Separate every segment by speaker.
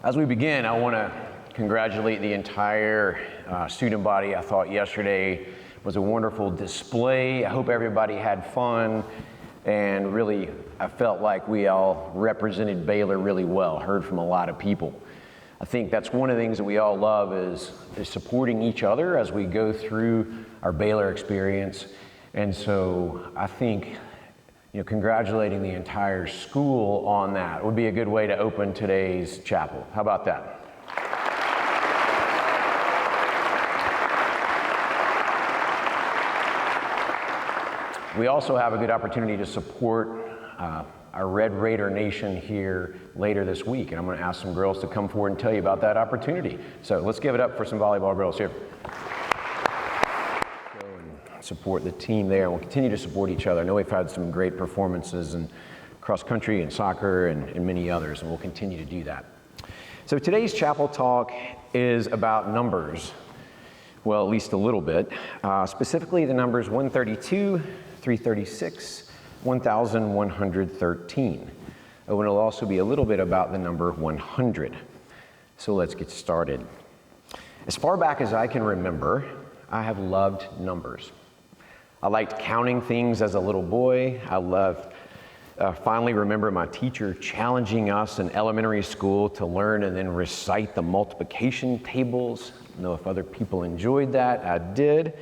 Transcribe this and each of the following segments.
Speaker 1: As we begin, I want to congratulate the entire student body. I thought yesterday was a wonderful display. I hope everybody had fun, and really, I felt like we all represented Baylor really well, heard from a lot of people. I think that's one of the things that we all love is supporting each other as we go through our Baylor experience. And so I think congratulating the entire school on that would be a good way to open today's chapel. How about that? We also have a good opportunity to support our Red Raider Nation here later this week, and I'm going to ask some girls to come forward and tell you about that opportunity. So let's give it up for some volleyball girls here. Support the team there, and we'll continue to support each other. I know we've had some great performances in cross country and soccer and many others, and we'll continue to do that. So today's chapel talk is about numbers. Well, at least a little bit. Specifically the numbers 132, 336, 1113. And it'll also be a little bit about the number 100. So let's get started. As far back as I can remember, I have loved numbers. I liked counting things as a little boy. I loved, finally remember my teacher challenging us in elementary school to learn and then recite the multiplication tables. I don't know if other people enjoyed that. I did.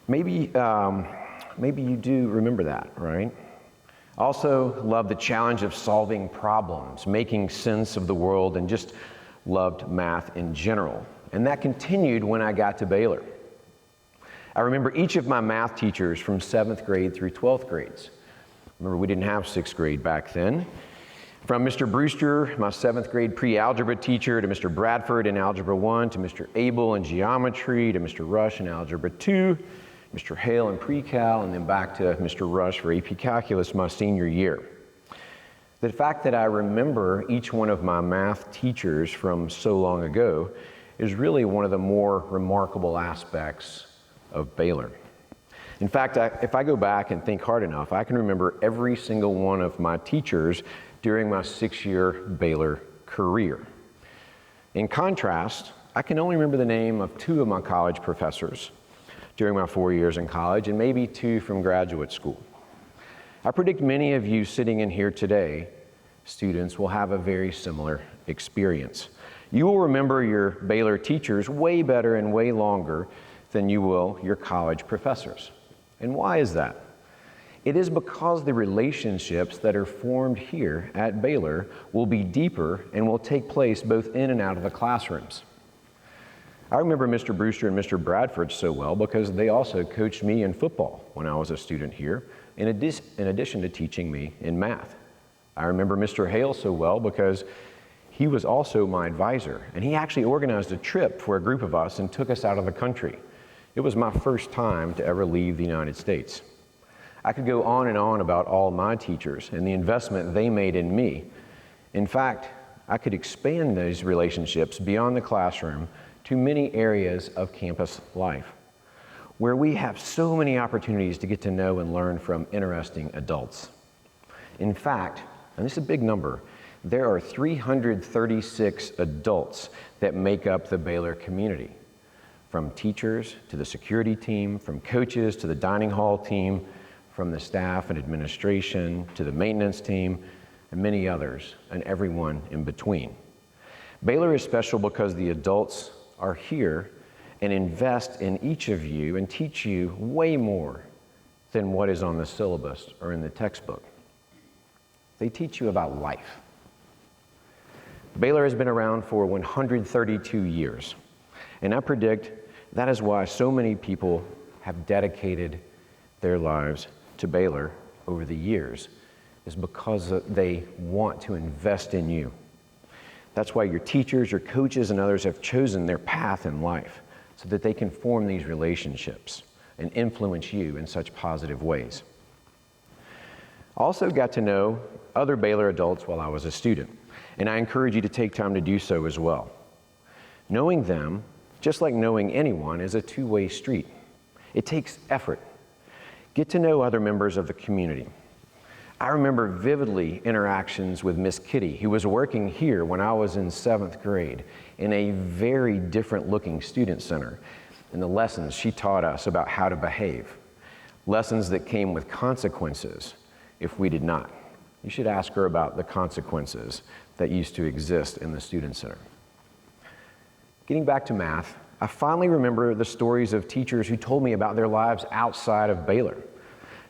Speaker 1: Maybe you do remember that, right? I also loved the challenge of solving problems, making sense of the world, and just loved math in general. And that continued when I got to Baylor. I remember each of my math teachers from 7th grade through 12th grades. Remember, we didn't have 6th grade back then. From Mr. Brewster, my 7th grade pre-algebra teacher, to Mr. Bradford in Algebra 1, to Mr. Abel in geometry, to Mr. Rush in Algebra 2, Mr. Hale in pre-cal, and then back to Mr. Rush for AP Calculus my senior year. The fact that I remember each one of my math teachers from so long ago is really one of the more remarkable aspects of Baylor. In fact, if I go back and think hard enough, I can remember every single one of my teachers during my 6-year Baylor career. In contrast, I can only remember the name of 2 of my college professors during my 4 years in college, and maybe 2 from graduate school. I predict many of you sitting in here today, students, will have a very similar experience. You will remember your Baylor teachers way better and way longer than you will your college professors. And why is that? It is because the relationships that are formed here at Baylor will be deeper and will take place both in and out of the classrooms. I remember Mr. Brewster and Mr. Bradford so well because they also coached me in football when I was a student here, in addition to teaching me in math. I remember Mr. Hale so well because he was also my advisor, and he actually organized a trip for a group of us and took us out of the country. It was my first time to ever leave the United States. I could go on and on about all my teachers and the investment they made in me. In fact, I could expand those relationships beyond the classroom to many areas of campus life, where we have so many opportunities to get to know and learn from interesting adults. In fact, and this is a big number, there are 336 adults that make up the Baylor community. From teachers to the security team, from coaches to the dining hall team, from the staff and administration to the maintenance team, and many others, and everyone in between. Baylor is special because the adults are here and invest in each of you and teach you way more than what is on the syllabus or in the textbook. They teach you about life. Baylor has been around for 132 years, and I predict that is why so many people have dedicated their lives to Baylor over the years, is because they want to invest in you. That's why your teachers, your coaches, and others have chosen their path in life so that they can form these relationships and influence you in such positive ways. I also got to know other Baylor adults while I was a student, and I encourage you to take time to do so as well. Knowing them, just like knowing anyone, is a two-way street. It takes effort. Get to know other members of the community. I remember vividly interactions with Miss Kitty, who was working here when I was in 7th grade in a very different looking student center, and the lessons she taught us about how to behave. Lessons that came with consequences if we did not. You should ask her about the consequences that used to exist in the student center. Getting back to math, I finally remember the stories of teachers who told me about their lives outside of Baylor.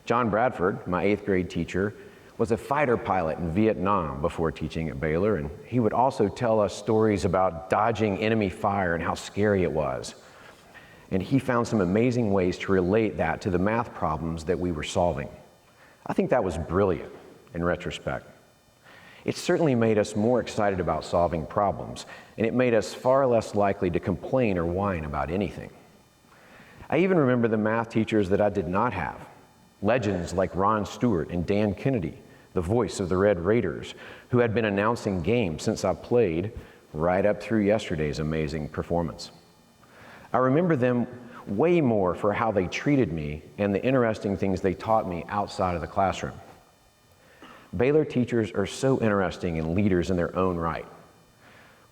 Speaker 1: John Bradford, my 8th grade teacher, was a fighter pilot in Vietnam before teaching at Baylor, and he would also tell us stories about dodging enemy fire and how scary it was. And he found some amazing ways to relate that to the math problems that we were solving. I think that was brilliant in retrospect. It certainly made us more excited about solving problems, and it made us far less likely to complain or whine about anything. I even remember the math teachers that I did not have. Legends like Ron Stewart and Dan Kennedy, the voice of the Red Raiders, who had been announcing games since I played right up through yesterday's amazing performance. I remember them way more for how they treated me and the interesting things they taught me outside of the classroom. Baylor teachers are so interesting and leaders in their own right.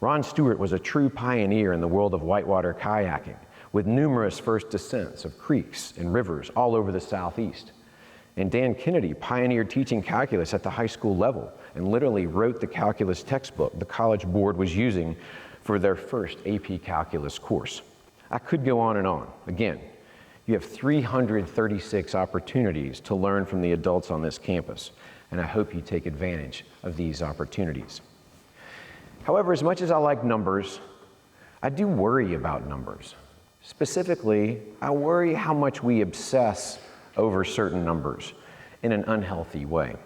Speaker 1: Ron Stewart was a true pioneer in the world of whitewater kayaking, with numerous first descents of creeks and rivers all over the Southeast. And Dan Kennedy pioneered teaching calculus at the high school level and literally wrote the calculus textbook the College Board was using for their first AP Calculus course. I could go on and on. Again, you have 336 opportunities to learn from the adults on this campus, and I hope you take advantage of these opportunities. However, as much as I like numbers, I do worry about numbers. Specifically, I worry how much we obsess over certain numbers in an unhealthy way.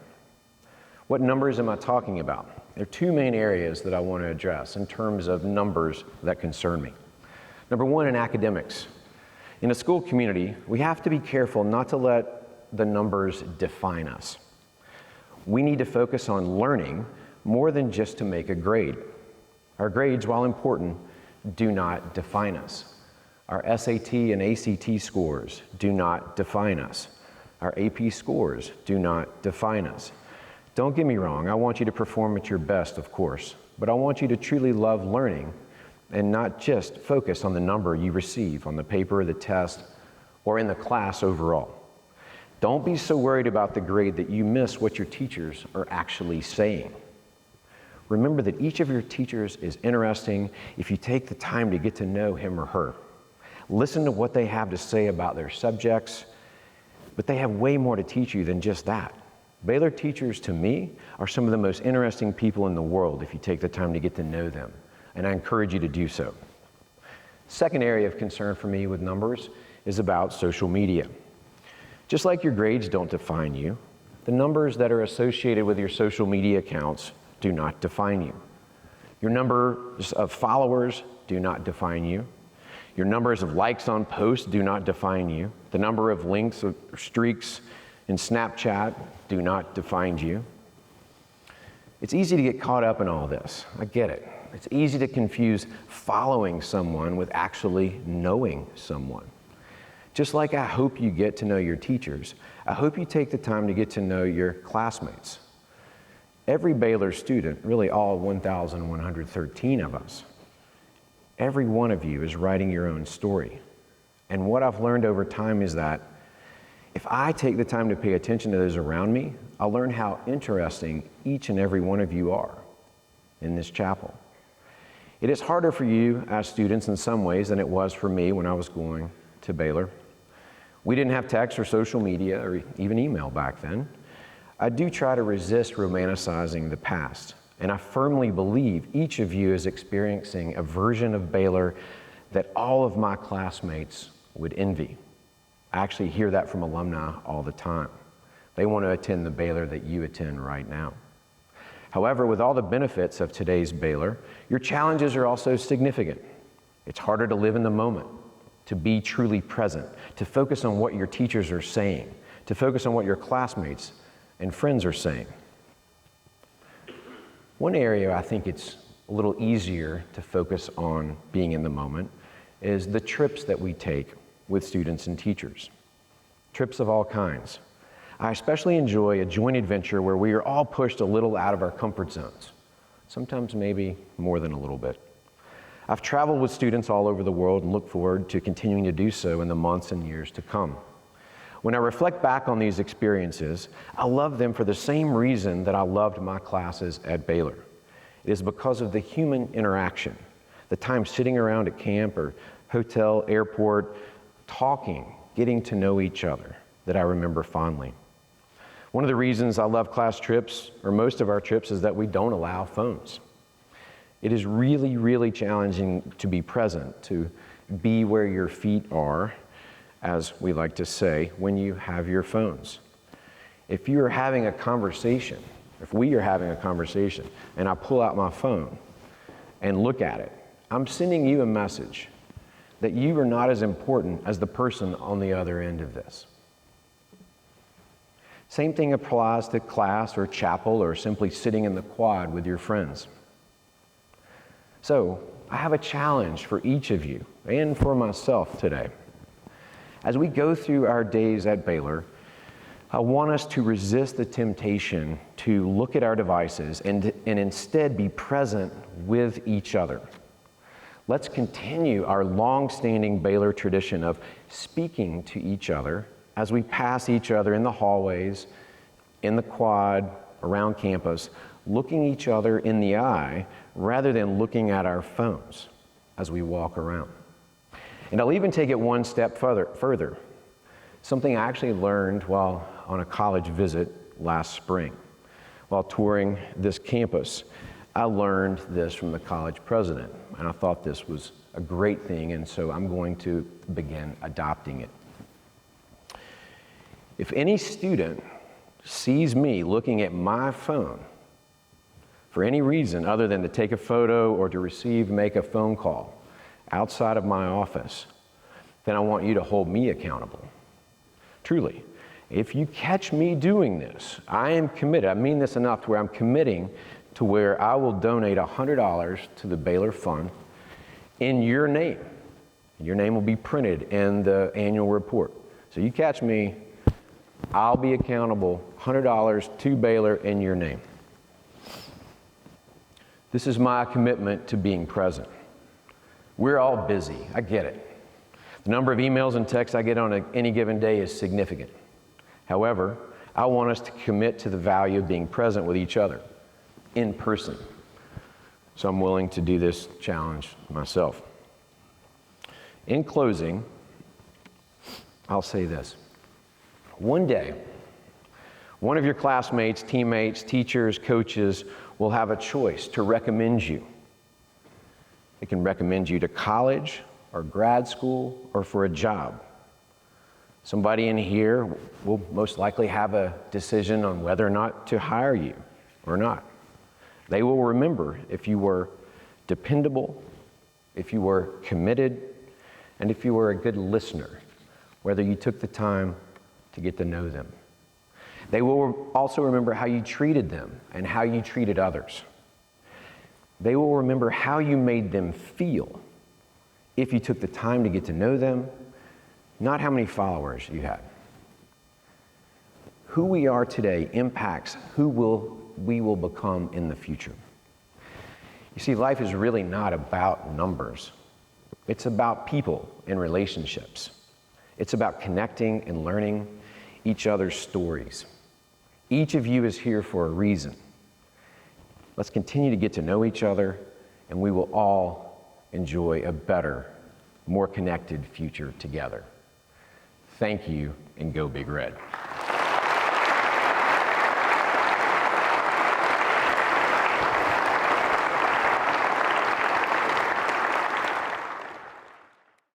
Speaker 1: What numbers am I talking about? There are two main areas that I want to address in terms of numbers that concern me. Number one, in academics. In a school community, we have to be careful not to let the numbers define us. We need to focus on learning more than just to make a grade. Our grades, while important, do not define us. Our SAT and ACT scores do not define us. Our AP scores do not define us. Don't get me wrong, I want you to perform at your best, of course, but I want you to truly love learning and not just focus on the number you receive on the paper, the test, or in the class overall. Don't be so worried about the grade that you miss what your teachers are actually saying. Remember that each of your teachers is interesting if you take the time to get to know him or her. Listen to what they have to say about their subjects, but they have way more to teach you than just that. Baylor teachers, to me, are some of the most interesting people in the world if you take the time to get to know them, and I encourage you to do so. Second area of concern for me with numbers is about social media. Just like your grades don't define you, the numbers that are associated with your social media accounts do not define you. Your numbers of followers do not define you. Your numbers of likes on posts do not define you. The number of links or streaks in Snapchat do not define you. It's easy to get caught up in all this. I get it. It's easy to confuse following someone with actually knowing someone. Just like I hope you get to know your teachers, I hope you take the time to get to know your classmates. Every Baylor student, really all 1,113 of us, every one of you is writing your own story. And what I've learned over time is that if I take the time to pay attention to those around me, I'll learn how interesting each and every one of you are in this chapel. It is harder for you as students in some ways than it was for me when I was going to Baylor. We didn't have text or social media or even email back then. I do try to resist romanticizing the past, and I firmly believe each of you is experiencing a version of Baylor that all of my classmates would envy. I actually hear that from alumni all the time. They want to attend the Baylor that you attend right now. However, with all the benefits of today's Baylor, your challenges are also significant. It's harder to live in the moment, to be truly present, to focus on what your teachers are saying, to focus on what your classmates and friends are saying. One area I think it's a little easier to focus on being in the moment is the trips that we take with students and teachers. Trips of all kinds. I especially enjoy a joint adventure where we are all pushed a little out of our comfort zones, sometimes maybe more than a little bit. I've traveled with students all over the world and look forward to continuing to do so in the months and years to come. When I reflect back on these experiences, I love them for the same reason that I loved my classes at Baylor. It is because of the human interaction, the time sitting around at camp or hotel, airport, talking, getting to know each other, that I remember fondly. One of the reasons I love class trips, or most of our trips, is that we don't allow phones. It is really, really challenging to be present, to be where your feet are, as we like to say, when you have your phones. If you are having a conversation, if we are having a conversation, and I pull out my phone and look at it, I'm sending you a message that you are not as important as the person on the other end of this. Same thing applies to class or chapel or simply sitting in the quad with your friends. So, I have a challenge for each of you and for myself today. As we go through our days at Baylor, I want us to resist the temptation to look at our devices and instead be present with each other. Let's continue our long-standing Baylor tradition of speaking to each other as we pass each other in the hallways, in the quad, around campus, looking each other in the eye rather than looking at our phones as we walk around. And I'll even take it one step further. Something I actually learned while on a college visit last spring. While touring this campus, I learned this from the college president, and I thought this was a great thing, and so I'm going to begin adopting it. If any student sees me looking at my phone for any reason other than to take a photo or to make a phone call outside of my office, then I want you to hold me accountable. Truly, if you catch me doing this, I am committed. I mean this enough to where I'm committing to where I will donate $100 to the Baylor Fund in your name. Your name will be printed in the annual report. So you catch me, I'll be accountable, $100 to Baylor in your name. This is my commitment to being present. We're all busy, I get it. The number of emails and texts I get on any given day is significant. However, I want us to commit to the value of being present with each other, in person. So I'm willing to do this challenge myself. In closing, I'll say this. One day, one of your classmates, teammates, teachers, coaches will have a choice to recommend you. They can recommend you to college or grad school or for a job. Somebody in here will most likely have a decision on whether or not to hire you or not. They will remember if you were dependable, if you were committed, and if you were a good listener, whether you took the time to get to know them. They will also remember how you treated them and how you treated others. They will remember how you made them feel if you took the time to get to know them, not how many followers you had. Who we are today impacts who we will become in the future. You see, life is really not about numbers. It's about people and relationships. It's about connecting and learning each other's stories. Each of you is here for a reason. Let's continue to get to know each other, and we will all enjoy a better, more connected future together. Thank you, and go Big Red.